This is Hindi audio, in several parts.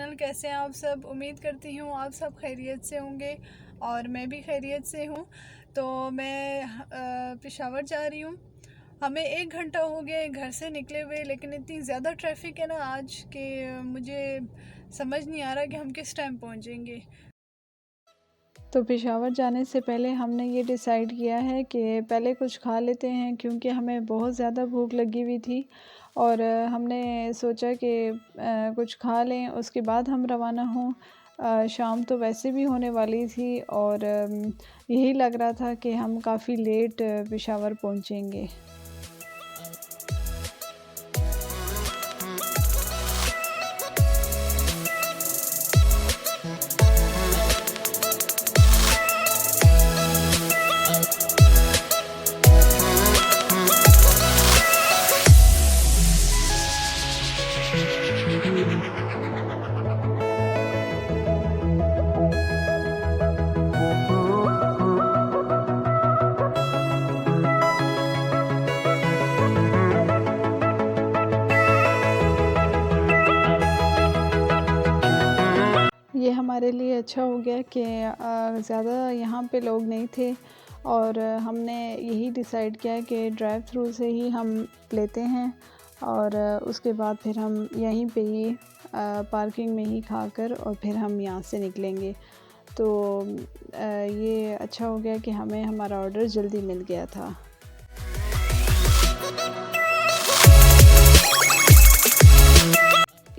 चैनल। कैसे हैं आप सब? उम्मीद करती हूँ आप सब खैरियत से होंगे और मैं भी खैरियत से हूँ। तो मैं पेशावर जा रही हूँ। हमें 1 घंटा हो गया है घर से निकले हुए, लेकिन इतनी ज़्यादा ट्रैफिक है ना आज कि मुझे समझ नहीं आ रहा कि हम किस टाइम पहुँचेंगे। तो पेशावर जाने से पहले हमने ये डिसाइड किया है कि पहले कुछ खा लेते हैं, क्योंकि हमें बहुत ज़्यादा भूख लगी हुई थी और हमने सोचा कि कुछ खा लें, उसके बाद हम रवाना हों। शाम तो वैसे भी होने वाली थी और यही लग रहा था कि हम काफ़ी लेट पेशावर पहुँचेंगे। ये हमारे लिए अच्छा हो गया कि ज़्यादा यहाँ पे लोग नहीं थे और हमने यही डिसाइड किया कि ड्राइव थ्रू से ही हम लेते हैं और उसके बाद फिर हम यहीं पे ही पार्किंग में ही खाकर और फिर हम यहाँ से निकलेंगे। तो ये अच्छा हो गया कि हमें हमारा ऑर्डर जल्दी मिल गया था।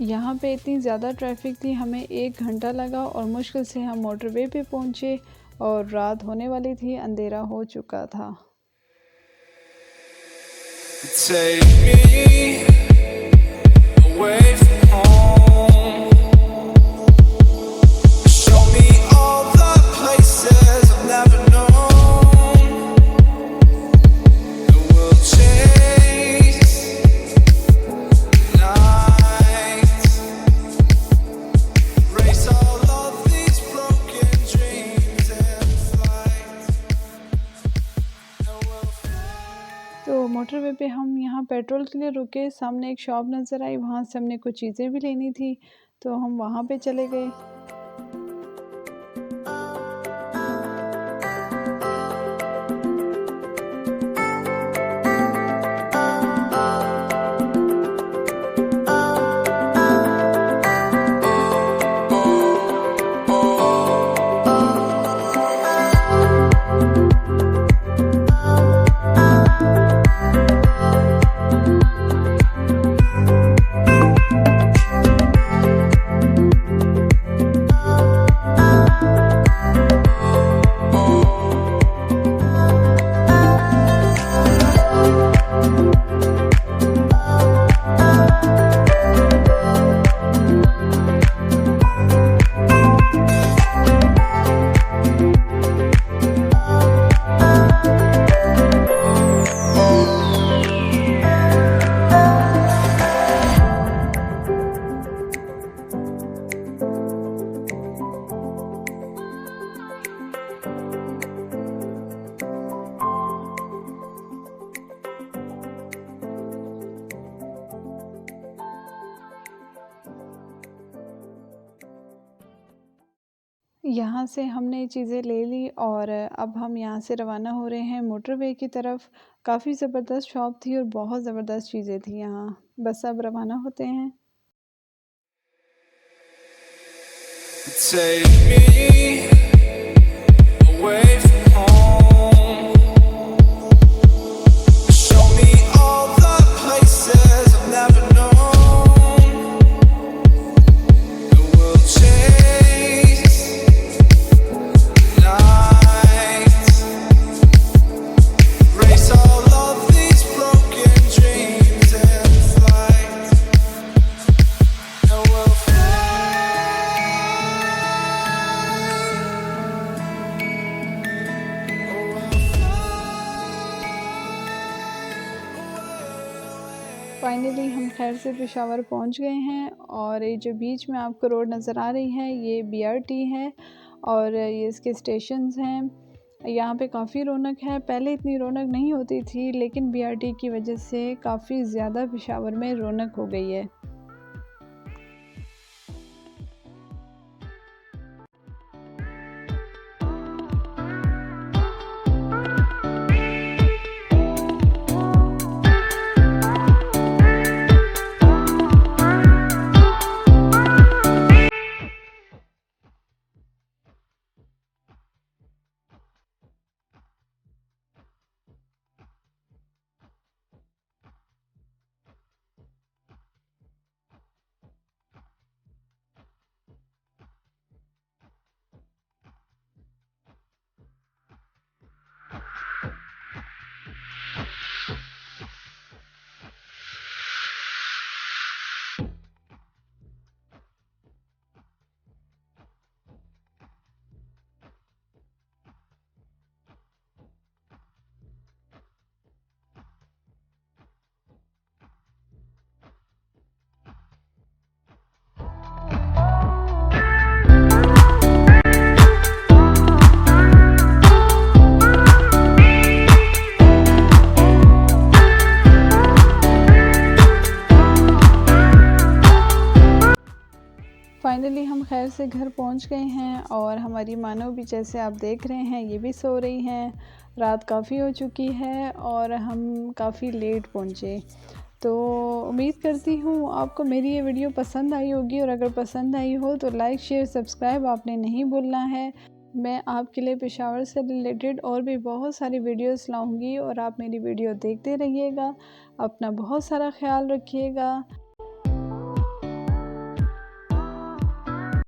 यहाँ पे इतनी ज़्यादा ट्रैफिक थी, हमें 1 घंटा लगा और मुश्किल से हम मोटरवे पे पहुँचे और रात होने वाली थी, अंधेरा हो चुका था। Take me away from home. Show me all the places I've never known. And we'll chase nights, race all of these broken dreams and flight. And we'll तो मोटरवे पे हम यहाँ पेट्रोल के लिए रुके, सामने एक शॉप नज़र आई, वहाँ से हमने कुछ चीज़ें भी लेनी थी, तो हम वहाँ पे चले गए। यहाँ से हमने चीज़ें ले ली और अब हम यहाँ से रवाना हो रहे हैं मोटरवे की तरफ। काफ़ी ज़बरदस्त शॉप थी और बहुत ज़बरदस्त चीज़ें थी यहाँ। बस अब रवाना होते हैं। take me away from home. Show me all the places I've never known. And we'll chase nights, race all of these broken dreams and flight. And we'll finally हम खैर से पेशावर पहुँच गए हैं और ये जो बीच में आपको रोड नज़र आ रही है ये BRT है और ये इसके स्टेशंस हैं। यहाँ पे काफ़ी रौनक है, पहले इतनी रौनक नहीं होती थी, लेकिन BRT की वजह से काफ़ी ज़्यादा पेशावर में रौनक हो गई है। से घर पहुंच गए हैं और हमारी मानो भी जैसे आप देख रहे हैं ये भी सो रही हैं। रात काफ़ी हो चुकी है और हम काफ़ी लेट पहुंचे। तो उम्मीद करती हूँ आपको मेरी ये वीडियो पसंद आई होगी, और अगर पसंद आई हो तो लाइक शेयर सब्सक्राइब आपने नहीं भूलना है। मैं आपके लिए पेशावर से रिलेटेड और भी बहुत सारी वीडियोस लाऊंगी और आप मेरी वीडियो देखते रहिएगा। अपना बहुत सारा ख्याल रखिएगा।